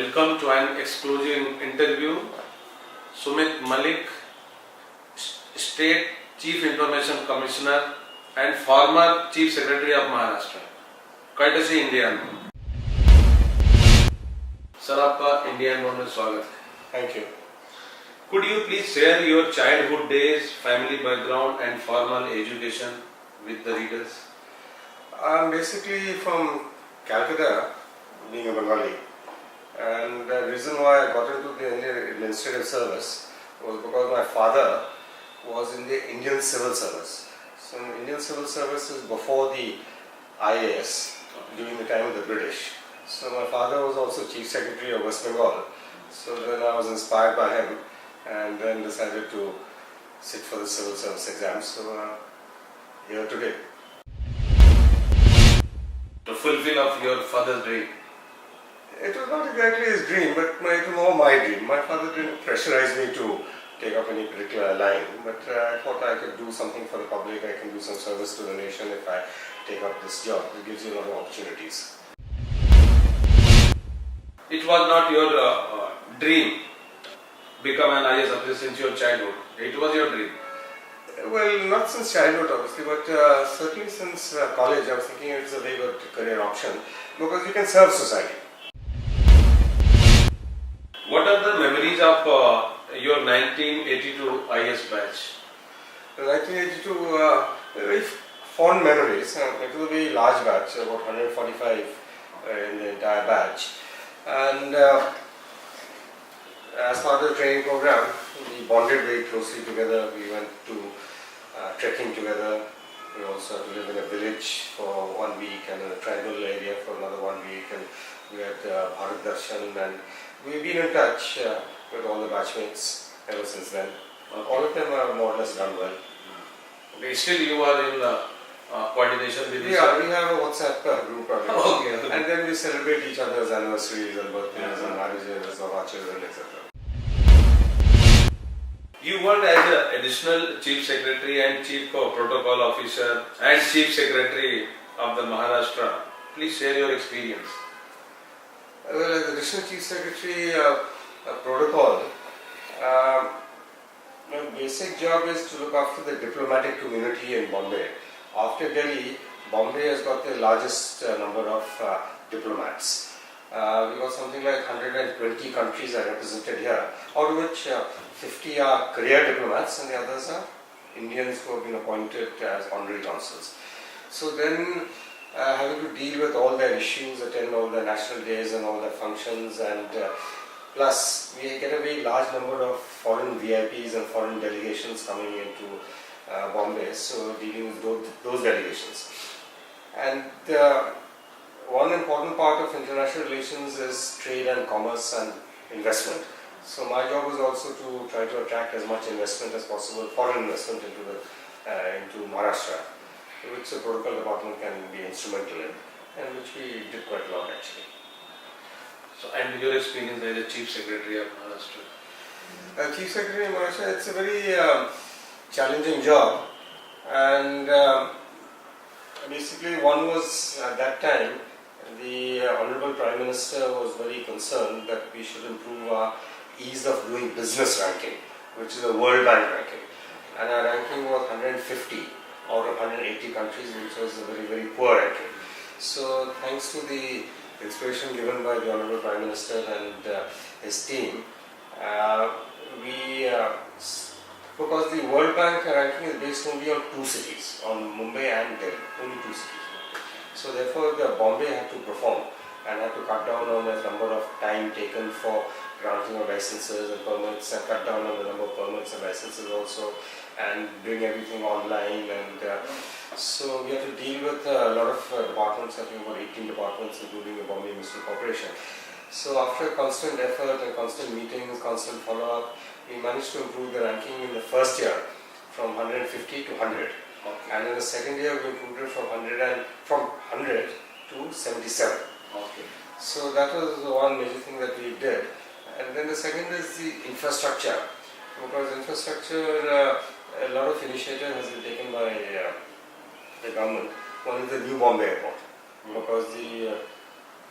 Welcome to an exclusive interview. Sumit Mullick, State Chief Information Commissioner and former Chief Secretary of Maharashtra, courtesy Indian. Sir, आपका Indian mode में स्वागत है. Thank you. Could you please share your childhood days, family background and formal education with the readers? I'm basically from Calcutta, being a Bengali, and the reason why I got into the Indian administrative service was because my father was in the Indian civil service. So Indian civil service is before the IAS, during the time of the British. So my father was also Chief Secretary of West Bengal. So then I was inspired by him and then decided to sit for the civil service exam. So here today. To fulfill of your father's dream. It was not exactly his dream, but it was more my dream. My father didn't pressurize me to take up any particular line, but I thought I could do something for the public. I can do some service to the nation if I take up this job. It gives you a lot of opportunities. It was not your dream become an IAS officer since your childhood. It was your dream. Well, not since childhood obviously, but certainly since college I was thinking it's a very good career option because you can serve society. What are the memories of your 1982 IAS batch? 1982, very fond memories. It was a very large batch, about 145 in the entire batch. And as part of the training program, we bonded very closely together. We went to trekking together. We also had to live in a village for 1 week and in a tribal area for another 1 week. And we had Bharat Darshan, and we've been in touch with all the batchmates ever since then. Okay. All of them are more or less done well. Okay. Still you are in coordination with each Yeah, other? we have a WhatsApp group. Okay. And then we celebrate each other's anniversaries and birthdays and marriages of our children, etc. You worked as an additional Chief Secretary and Chief Protocol Officer and Chief Secretary of the Maharashtra. Please share your experience. Well, as Additional Chief Secretary Protocol, my basic job is to look after the diplomatic community in Bombay. After Delhi, Bombay has got the largest number of diplomats. We got something like 120 countries are represented here, out of which 50 are career diplomats and the others are Indians who have been appointed as honorary consuls. So then having to deal with all their issues, attend all their national days and all their functions, and plus we get a very large number of foreign VIPs and foreign delegations coming into Bombay, so dealing with those delegations. And one important part of international relations is trade and commerce and investment. So my job was also to try to attract as much investment as possible, foreign investment into Maharashtra, which the protocol department can be instrumental in, and which we did quite a lot actually. So, and your experience as a Chief Secretary of Maharashtra? Chief Secretary of Maharashtra, it's a very challenging job, and basically one was at that time, the Honorable Prime Minister was very concerned that we should improve our ease of doing business ranking, which is a World Bank ranking, and our ranking was 150 out of 180 countries, which was a very, very poor ranking. So thanks to the inspiration given by the Honorable Prime Minister and his team, because the World Bank ranking is based only on 2 cities, on Mumbai and Delhi, only 2 cities. So therefore the Bombay had to perform and had to cut down on the number of time taken for granting of licenses and permits, and cut down on the number of permits and licenses also, and bring everything online. And so we had to deal with a lot of departments, I think about 18 departments, including the Bombay Municipal Corporation. So after constant effort and constant meetings, constant follow-up, we managed to improve the ranking in the first year from 150 to 100. Okay. And in the second year we improved it from 100 to 77. Okay. So that was the one major thing that we did. And then the second is the infrastructure. Because infrastructure, a lot of initiative has been taken by the government. One is the new Bombay Airport. Because the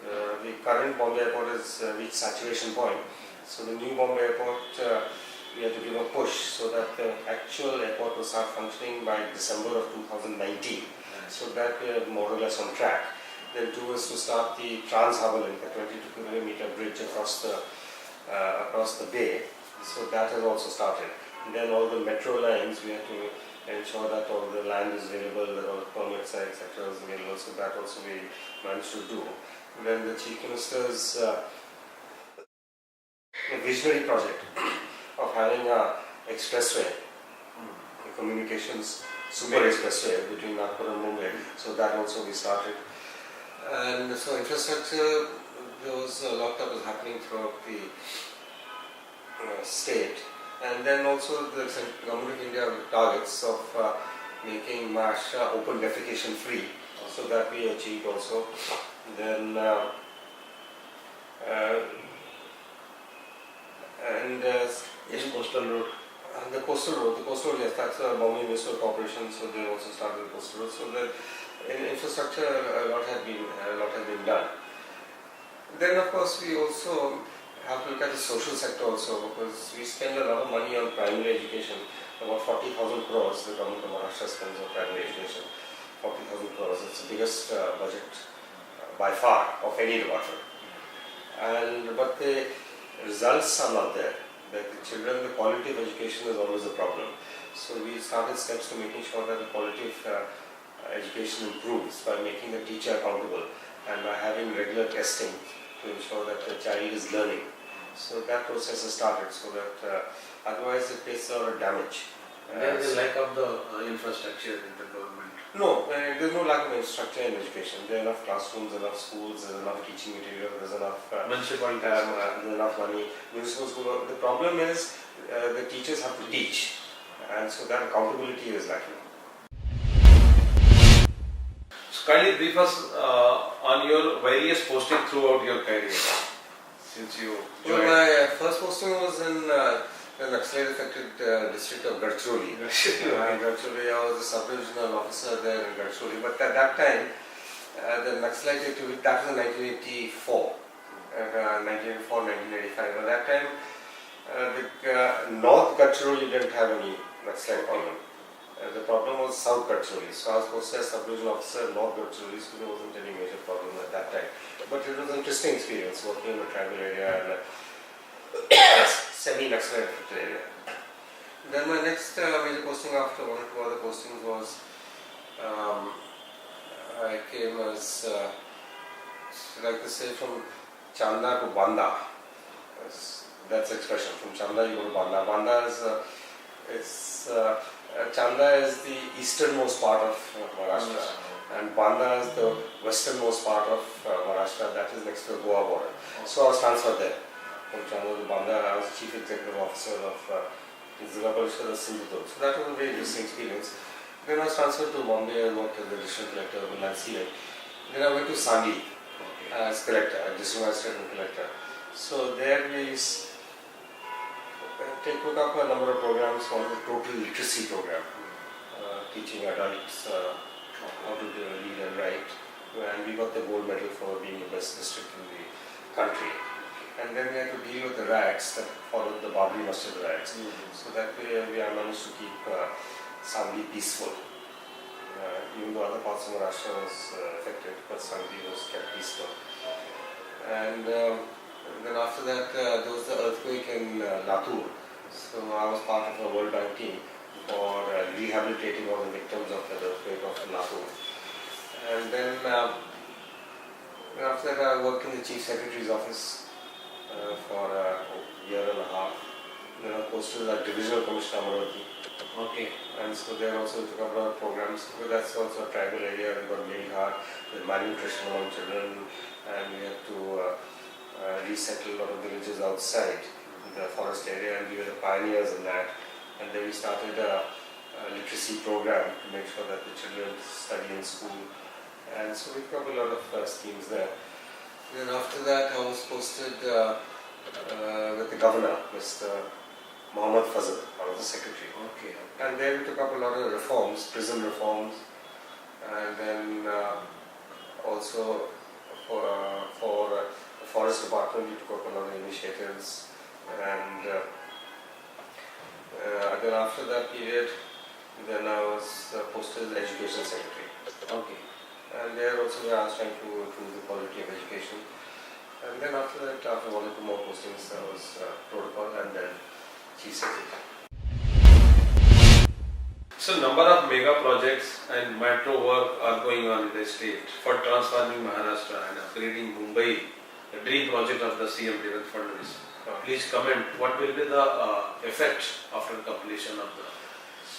The current Bombay airport has reached saturation point. So the new Bombay airport, we had to give a push so that the actual airport will start functioning by December of 2019. So that we are more or less on track. Then two is to start the Trans-Harbour Link, a 22-kilometer bridge across the bay. So that has also started. And then all the metro lines, we have to ensure that all the land is available, that all the permits, etc. is available. So that also we managed to do. And then the Chief Minister's visionary project of having a expressway, a communications super expressway between Nagpur and Mumbai. So that also we started. And so infrastructure, there was a lot that was happening throughout the state. And then also the Government of India targets of making Maharashtra open defecation free. So that we achieved also. Then Yes, coastal road. The coastal road, yes, that's a Bombay Municipal Corporation, so they also started the coastal road. So the in infrastructure, a lot has been done. Then, of course, we also have to look at the social sector also, because we spend a lot of money on primary education. About 40,000 crores the government of Maharashtra spends on primary education. 40,000 crores. It's the biggest budget by far of any department. But the results are not there. That the children, the quality of education is always a problem. So we started steps to making sure that the quality of education improves by making the teacher accountable and by having regular testing to ensure that the child is learning. So that process has started, so that otherwise it takes a lot of damage. There is a lack of the infrastructure in the government. No, there's no lack of infrastructure in education. There are enough classrooms, enough schools, there's enough teaching material, there's enough there's enough money. Municipal school. The problem is the teachers have to teach, and so that accountability is lacking. So kindly brief us on your various postings throughout your career since you So joined. my first posting was in the Naxalite affected district of Gadchiroli. Gadchiroli, I was a sub-divisional officer there in Gadchiroli. But at that time, the Naxalite activity, that was in 1984, 1985. At that time, the North Gadchiroli didn't have any Naxalite problem. The problem was South Gadchiroli. So I was posted as sub-divisional officer in North Gadchiroli, so there wasn't any major problem at that time. But it was an interesting experience working in a tribal area and semi-Naxalite area. Then my next major posting after one or two other postings was I came as, like to say, from Chanda to Banda. That's the expression. From Chanda you go to Banda. Banda is Chanda is the easternmost part of Maharashtra, and Banda is the westernmost part of Maharashtra. That is next to the Goa border. So I was transferred there. From Chanda to Banda, I was Chief Executive Officer of Zilla Parishad of Sindhudurg. So that was a very interesting experience. Then I was transferred to Bombay and worked as the district collector of Mullick. Then I went to Sandi as collector, district magistrate and collector. So there we took up a number of programs. One was a total literacy program, teaching adults how to read and write. And we got the gold medal for being the best district in the country. And then we had to deal with the riots that followed the Babri Masjid riots. So that way we managed to keep Sandi peaceful. Even though other parts of Maharashtra was affected, but Sandi was kept peaceful. And then after that there was the earthquake in Latur. So I was part of a World Bank team for rehabilitating all the victims of the earthquake of Latur. And then after that I worked in the Chief Secretary's office for a year and a half. Then I was posted as Divisional Commissioner Amaravati. Okay. And so there also took up a lot of programs, because that's also a tribal area. We got very hard with malnutrition among children, and we had to resettle a lot of villages outside the forest area, and we were the pioneers in that. And then we started a literacy program to make sure that the children study in school. And so we took up a lot of schemes there. Then after that I was posted with the governor, Mr. Mohammad Fazl. I was the secretary. Okay. And there we took up a lot of reforms, prison reforms, and then also the forest department. We took up a lot of initiatives, and then after that period, then I was posted as education secretary. Okay. And there also I was trying to improve the quality of education. And then after that, after 1 or 2 more postings, I was protocol and then chief secretary. So number of mega projects and metro work are going on in the state for transforming Maharashtra and upgrading Mumbai, the dream project of the CM Devendra Fadnavis. Please comment, what will be the effect after completion of the...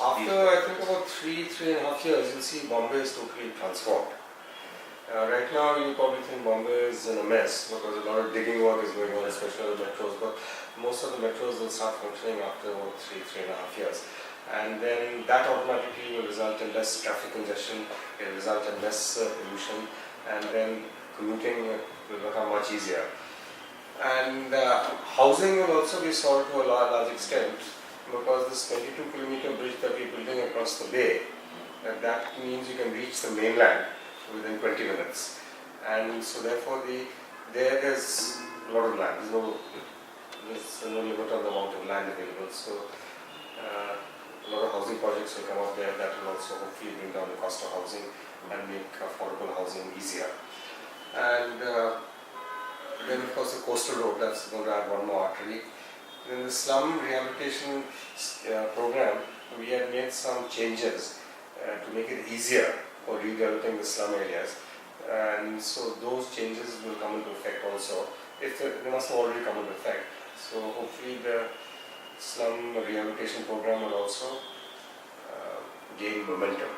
After I think about 3.5 years, you'll see Bombay is totally transformed. Right now, you probably think Bombay is in a mess because a lot of digging work is going on, especially on the metros. But most of the metros will start functioning after about 3.5 years. And then that automatically will result in less traffic congestion, it will result in less pollution, and then commuting will become much easier. And housing will also be solved to a large extent because this 22-kilometer bridge that we're building across the bay, that means you can reach the mainland within 20 minutes. And so therefore there is a lot of land, there's no limit on the amount of land available. So a lot of housing projects will come up there that will also hopefully bring down the cost of housing and make affordable housing easier. And then of course the coastal road, that's going to add one more artery. In the slum rehabilitation program, we had made some changes to make it easier for redeveloping the slum areas. And so those changes will come into effect also. They must have already come into effect. So hopefully the slum rehabilitation program will also gain momentum.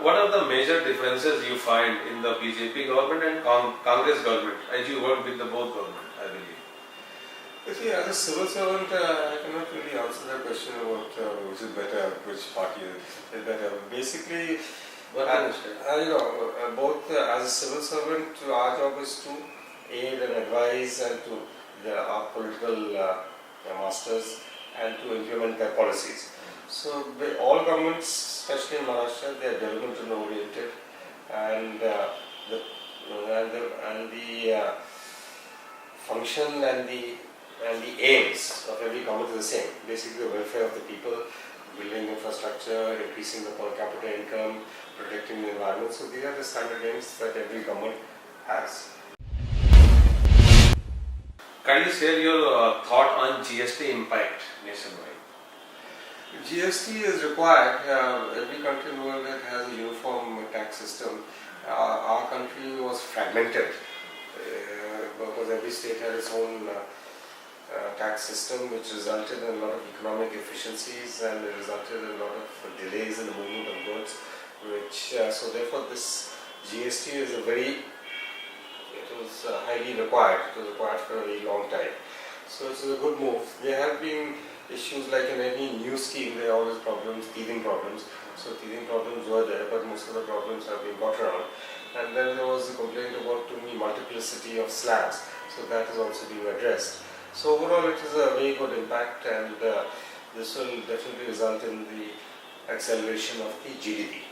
What are the major differences you find in the BJP government and Congress government, as you work with the both government, I believe? You see, as a civil servant, I cannot really answer that question about which is better, which party is better. Basically, both as a civil servant, our job is to aid and advise and to our political masters and to implement their policies. So all governments, especially in Maharashtra, they are development oriented, and the function and the aims of every government is the same. Basically, the welfare of the people, building infrastructure, increasing the per capita income, protecting the environment. So these are the standard aims that every government has. Can you share your thought on GST impact nationwide? GST is required. Every country in the world that has a uniform tax system. Our country was fragmented because every state had its own tax system, which resulted in a lot of economic efficiencies and it resulted in a lot of delays in the movement of goods. So therefore, this GST is it was highly required. It was required for a very long time. So it's a good move. There have been issues like in any new scheme, there are always problems, teething problems. So teething problems were there, but most of the problems have been got around. And then there was a complaint about too many multiplicity of slabs. So that is also being addressed. So overall, it is a very good impact, and this will definitely result in the acceleration of the GDP.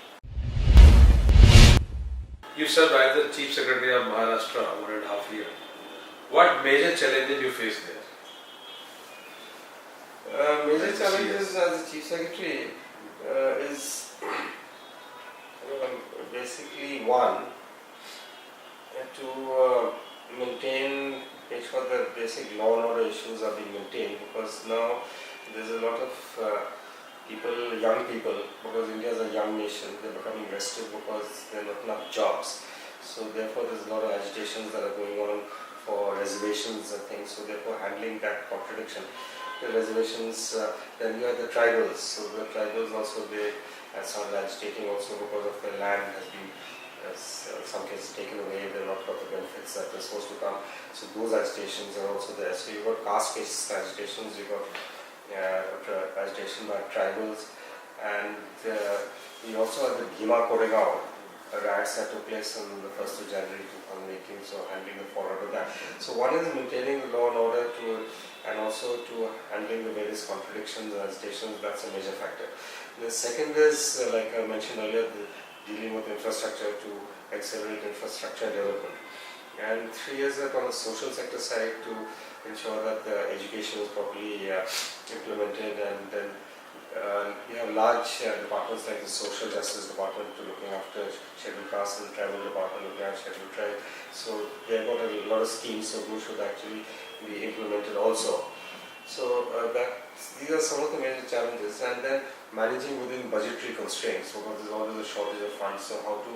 You served as the Chief Secretary of Maharashtra 1.5 years. What major challenges you faced there? Major challenges as a Chief Secretary is basically one, to make sure that basic law and order issues are being maintained, because now there's a lot of young people, because India is a young nation, they're becoming restive because there are not enough jobs. So therefore there's a lot of agitations that are going on for reservations and things, so therefore handling that contradiction. The reservations, then you have the tribals, so the tribals also, they have started agitating also because of their land has been in some cases taken away, they're not got the benefits that they're supposed to come. So those agitations are also there. So you've got caste-based agitations, you've got agitation by tribals, and you also have the Bhima Koregaon riots that took place on the 1st of January 2018, so handling the fallout of that. So one is maintaining the law and order and also to handling the various contradictions and agitations, that's a major factor. The second is, like I mentioned earlier, dealing with infrastructure to accelerate infrastructure development. And 3 years that on the social sector side to ensure that the education is properly implemented, and then we have large departments like the social justice department to looking after scheduled castes, and travel department looking after scheduled tribe. So they have got a lot of schemes, so those should actually be implemented also. So these are some of the major challenges, and then managing within budgetary constraints, because there's always a shortage of funds. So how to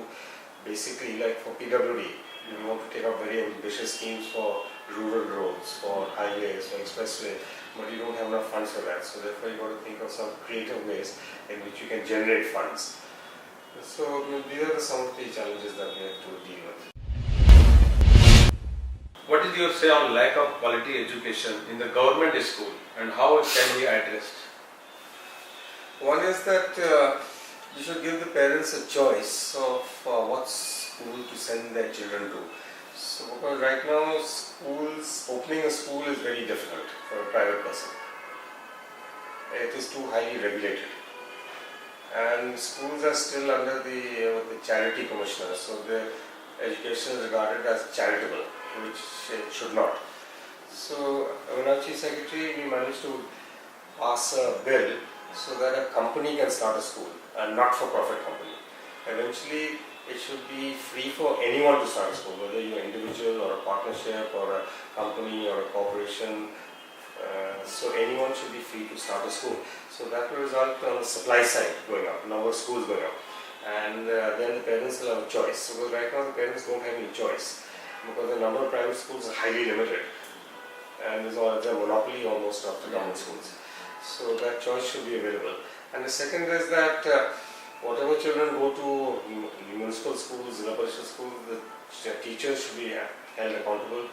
basically, like for PWD, we want to take up very ambitious schemes for rural roads, for highways, for expressway, but you don't have enough funds for that. So therefore you got to think of some creative ways in which you can generate funds. So these are some of the challenges that we have to deal with. What is your say on lack of quality education in the government school and how it can be addressed? One is that you should give the parents a choice of what school to send their children to. So because right now opening a school is very difficult for a private person. It is too highly regulated. And schools are still under the charity commissioner, so the education is regarded as charitable, which it should not. So when our Chief Secretary, we managed to pass a bill so that a company can start a school, a not-for-profit company. Eventually, it should be free for anyone to start a school, whether you're an individual or a partnership or a company or a corporation. So anyone should be free to start a school. So that will result on the supply side going up, number of schools going up. And then the parents will have a choice. So right now the parents don't have any choice, because the number of private schools are highly limited. And there's a monopoly almost of the government schools. So that choice should be available. And the second is that whatever children go to municipal schools, Zilla Parishad schools, the teachers should be held accountable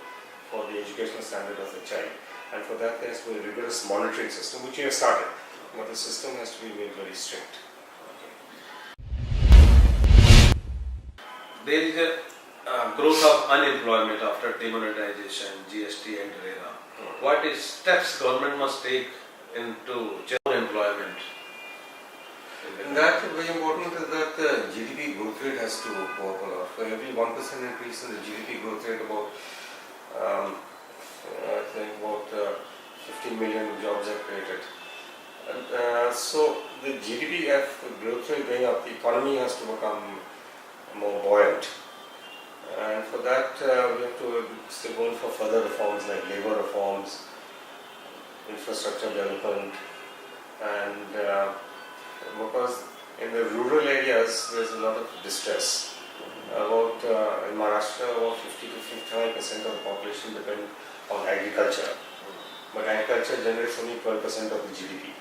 for the educational standard of the child. And for that there has to be a rigorous monitoring system, which we have started. But the system has to be made very strict. There is a growth of unemployment after demonetization, GST and RERA. What is steps government must take into general employment? And that very important is that the GDP growth rate has to go up a lot. For every 1% increase in the GDP growth rate, I think about 15 million jobs are created. And, so the GDP growth rate going up, the economy has to become more buoyant. And for that we have to still go in for further reforms like labour reforms, infrastructure development, and because in the rural areas there's a lot of distress. In Maharashtra, about 50 to 55% of the population depend on agriculture, but agriculture generates only 12% of the GDP.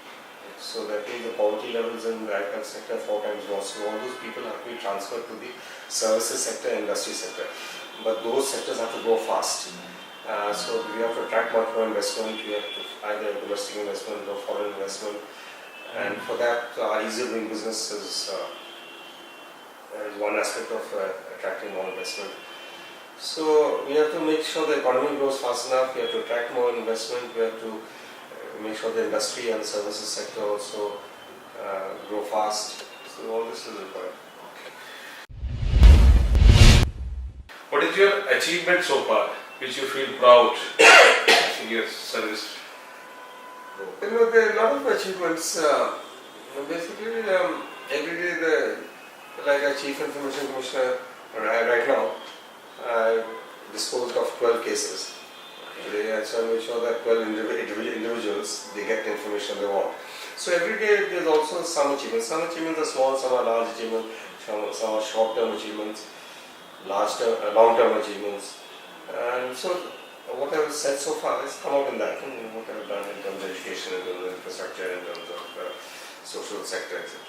So that means the poverty levels in the agriculture sector are 4 times more. So all those people have to be transferred to the services sector, industry sector. But those sectors have to grow fast. So we have to attract much more investment. We have to either domestic investment or foreign investment. And for that, our easier doing business is one aspect of attracting more investment. So we have to make sure the economy grows fast enough. We have to attract more investment. We have to make sure the industry and services sector also grow fast. So all this is required. What is your achievement so far, which you feel proud in your service? There are a lot of achievements. Basically, every day, like a Chief Information Commissioner, right now, I disposed of 12 cases. And so I make sure that 12 individuals, they get the information they want. So every day there is also some achievements. Some achievements are small, some are large achievements, some are short-term achievements, long-term achievements. And so what I have said so far has come out in that, what I have done in terms of education, in terms of infrastructure, in terms of social sector, etc.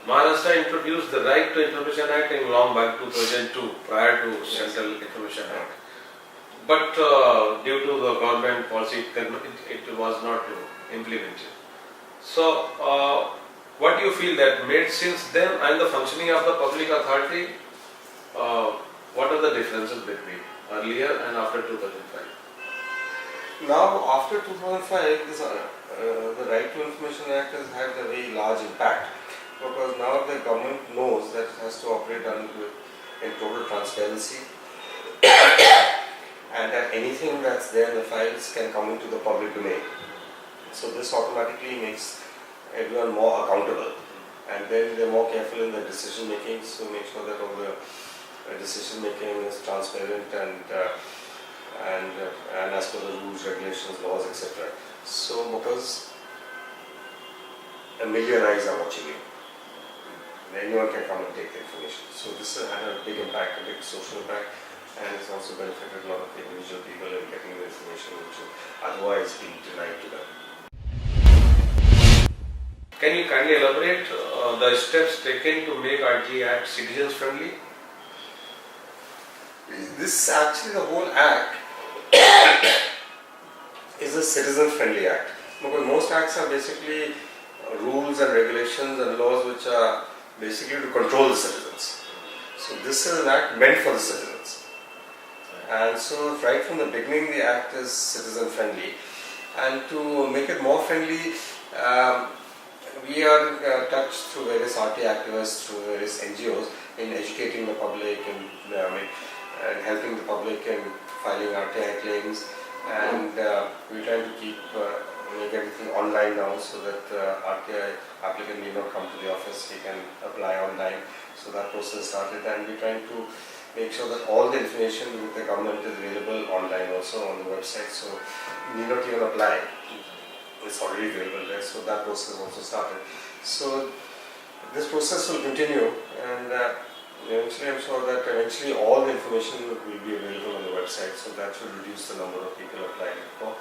Maharashtra introduced the Right to Information Act in long back 2002, prior to Central Information Act. But due to the government policy, it was not implemented. So, what do you feel that made since then and the functioning of the public authority, what are the differences between earlier and after 2005? Now, after 2005, the Right to Information Act has had a very large impact. because now the government knows that it has to operate in total transparency and that anything that's there in the files can come into the public domain. So this automatically makes everyone more accountable, and then they're more careful in their decision making, so make sure that all the decision making is transparent and as per the rules, regulations, laws, etc. So because a million eyes are watching you, anyone can come and take the information. So this had a big impact, a big social impact, and it's also benefited a lot of individual people in getting the information which would otherwise be denied to them. Can you kindly elaborate the steps taken to make RTA Act citizens friendly? This actually, the whole act is a citizen friendly act, because most acts are basically rules and regulations and laws which are basically to control the citizens. So this is an act meant for the citizens, and so right from the beginning the act is citizen friendly, and to make it more friendly, we are in touch through various RTA activists, through various NGOs in educating the public and helping the public in filing RTI claims, and we're trying to make everything online now, so that RTI applicant need not come to the office, he can apply online. So that process started, and we're trying to make sure that all the information with the government is available online also on the website, so you need not even apply. It's already available there, so that process also started. So this process will continue, and eventually I'm sure that eventually all the information will be available on the website, so that should reduce the number of people applying for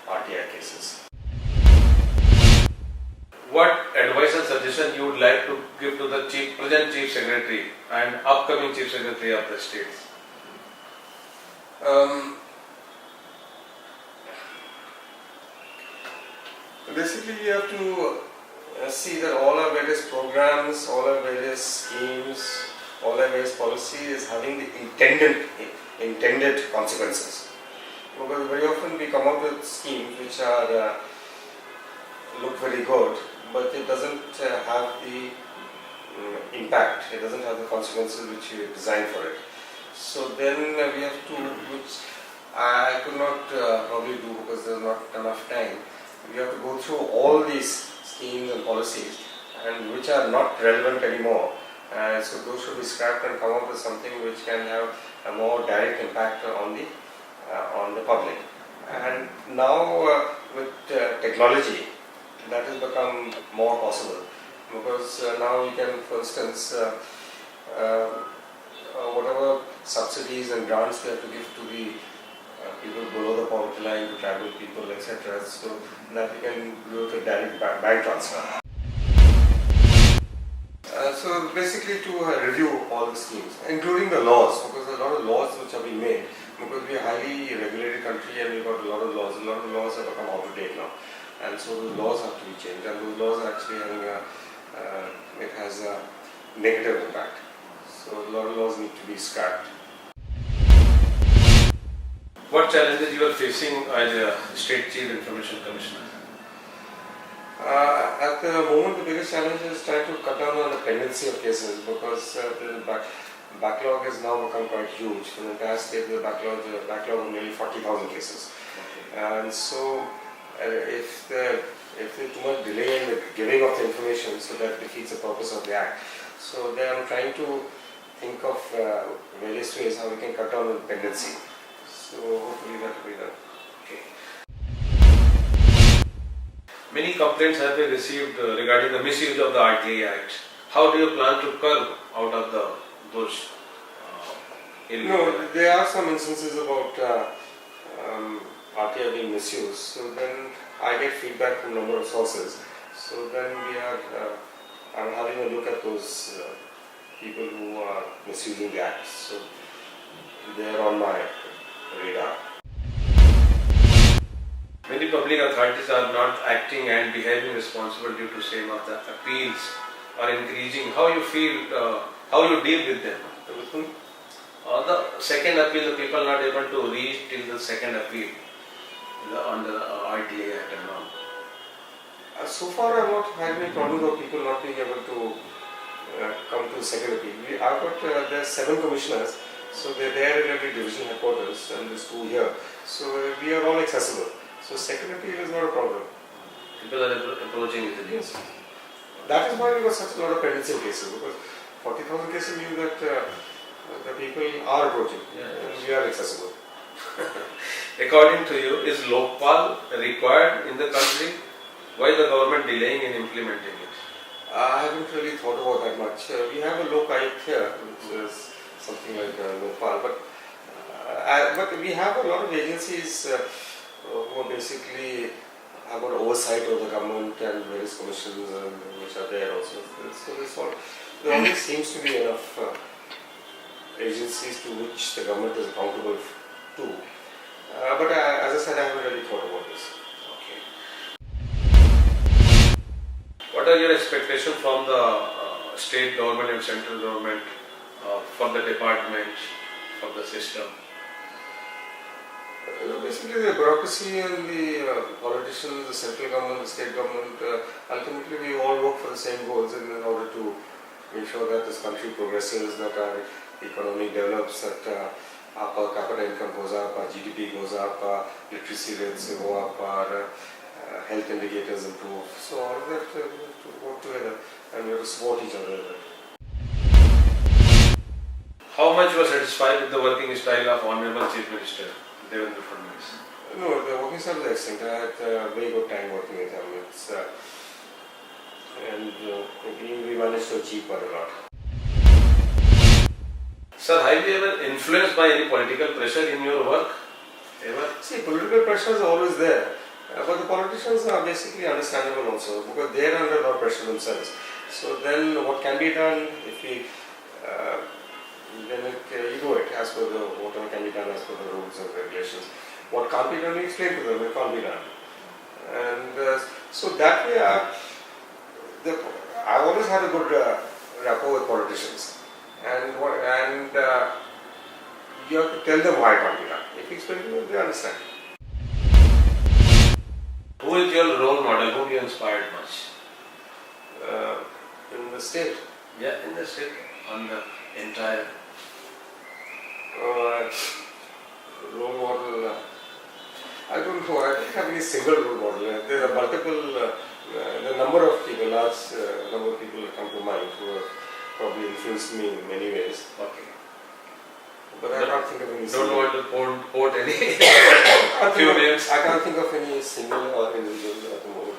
RTI cases. What advice and suggestion you would like to give to the present Chief Secretary and upcoming Chief Secretary of the states? Basically, you have to see that all our various programs, all our various schemes, all our various policy is having the intended consequences. Because very often we come up with schemes which are look very good, but it doesn't have the impact. It doesn't have the consequences which you designed for it. So then we have to, which I could not probably do because there's not enough time. We have to go through all these schemes and policies, and which are not relevant anymore. So those should be scrapped and come up with something which can have a more direct impact on the public. And now with technology, that has become more possible, because now you can, for instance, whatever subsidies and grants we have to give to the people below the poverty line, to tribal people, etc. So that we can do with a direct bank transfer. So basically to review all the schemes, including the laws, because there are a lot of laws which have been made, because we are a highly regulated country and we've got a lot of laws. A lot of laws have become out of date now, and so the laws have to be changed, and those laws are actually having it has a negative impact. So a lot of laws need to be scrapped. What challenges you are facing as a State Chief Information Commissioner? At the moment, the biggest challenge is trying to cut down on the pendency of cases, because the backlog has now become quite huge. In the entire state, the backlog of nearly 40,000 cases. And so, if there's too much delay in the giving of the information, so that defeats the purpose of the Act. So then I'm trying to think of various ways how we can cut down on the pendency. So hopefully that will be done. Okay. Many complaints have been received regarding the misuse of the RTA Act. How do you plan to curb out of those No, there are some instances about RTA being misused. So then I get feedback from a number of sources. So then I'm having a look at those people who are misusing the Act. So they are on my radar. Many public authorities are not acting and behaving responsible due to same of the appeals are increasing. How you feel, how you deal with them? On the second appeal, the people are not able to reach till the second appeal on the RTA Act and all. So far, I've not had any problem of people not being able to come to secretary. I've got there are 7 commissioners, so they're there at every division headquarters, and there's 2 here. So we are all accessible. So secretary is not a problem. People are approaching easily. Yes. That is why we got such a lot of pendency cases, because 40,000 cases mean that the people are approaching, and we are accessible. According to you, is Lokpal required in the country? Why the government delaying in implementing it? I haven't really thought about that much. We have a Lok Ayukt here, which is something like Lokpal, but we have a lot of agencies who are basically have got oversight of the government and various commissions which are there also. So there always seems to be enough agencies to which the government is accountable to. But as I said, I haven't really thought about this. Okay. What are your expectations from the state government and central government for the department, for the system? Basically, the bureaucracy and the politicians, the central government, the state government, ultimately we all work for the same goals in order to ensure that this country progresses, that our economy develops, that our per capita income goes up, our GDP goes up, our literacy rates go up, our health indicators improve. So all of that we have to work together and we have to support each other. How much you are satisfied with the working style of Honorable Chief Minister Devendra Fadnavis? No, the working style is excellent. I had a very good time working with him. We managed to achieve quite a lot. Sir, have you ever influenced by any political pressure in your work? Ever? See, political pressures are always there, but the politicians are basically understandable also because they are under a lot of pressure themselves. So then what can be done if we you do it as per whatever can be done as per the rules and regulations. What can't be done, we explain to them, it can't be done. And so that way I've always had a good rapport with politicians. And you have to tell them why it can't be done. If you explain to them, they understand. Who is your role model? Whom you inspired much? In the state. Yeah, in the state, on the entire. Role model. I don't know. I don't have any single role model. There are multiple. The number of people, large number of people that come to mind who have probably influenced me in many ways. Okay. But I can't think of any. Don't want to quote any few names. I can't think of any single or individual at the moment.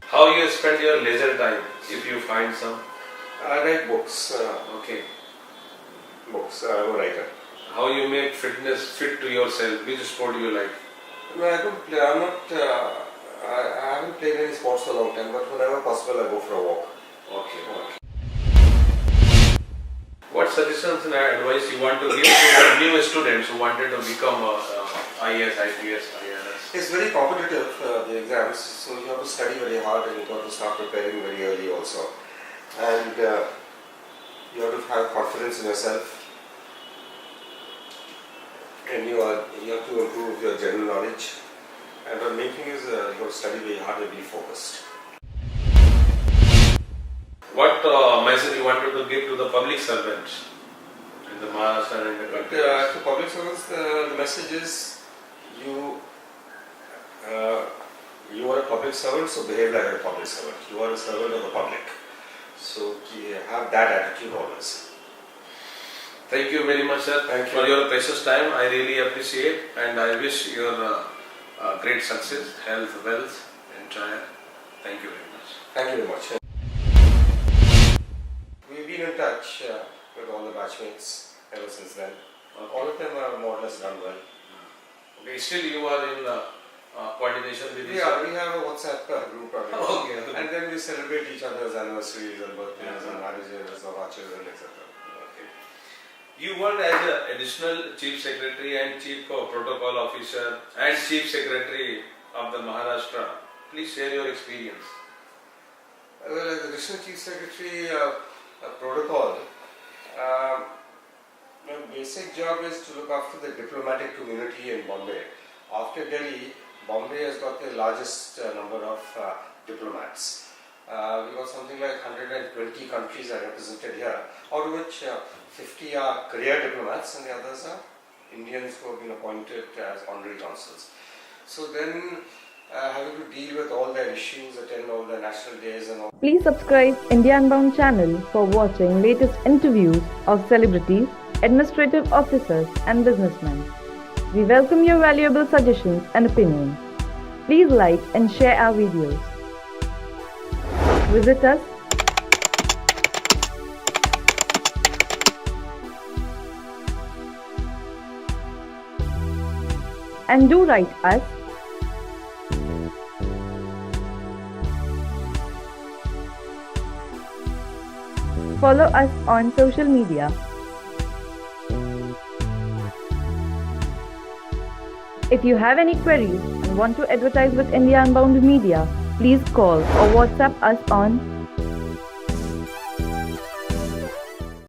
How you spend your leisure time, if you find some? I write books. Okay. Books. I'm a writer. How you make fitness fit to yourself? Which sport do you like? No, I don't play. I'm not. I haven't played any sports for a long time, but whenever possible, I go for a walk. Okay. What suggestions and advice you want to give to the new students who wanted to become IAS, IPS, IRS? It's very competitive, the exams, so you have to study very hard and you have to start preparing very early also. And you have to have confidence in yourself. And you have to improve your general knowledge. And the main thing is you have to study very hard and be focused. What message you wanted to give to the public servants in the Maharashtra and in the country? To public servants, the message is you are a public servant, so behave like a public servant. You are a servant of the public. So have that attitude always. Thank you very much, sir, Thank you. for your precious time. I really appreciate, and I wish your great success, health, wealth, entire. Thank you very much. Thank you very much. We've been in touch with all the batchmates ever since then. Okay. All of them are more or less done well. Okay, still you are in coordination with Yeah, we have a WhatsApp group. Okay. And then we celebrate each other's anniversaries and birthdays and marriages of our children, etc. Okay. You worked as an additional Chief Secretary and Chief Protocol Officer and Chief Secretary of the Maharashtra. Please share your experience. Well, as additional Chief Secretary protocol, my basic job is to look after the diplomatic community in Bombay. After Delhi, Bombay has got the largest number of diplomats. We've got something like 120 countries are represented here, out of which 50 are career diplomats and the others are Indians who have been appointed as honorary consuls. So then having to deal with all their issues, attend all their national days and all. Please subscribe India Unbound channel for watching latest interviews of celebrities, administrative officers and businessmen. We welcome your valuable suggestions and opinions. Please like and share our videos. Visit us and do write us. Follow us on social media. If you have any queries and want to advertise with India Unbound Media, please call or WhatsApp us on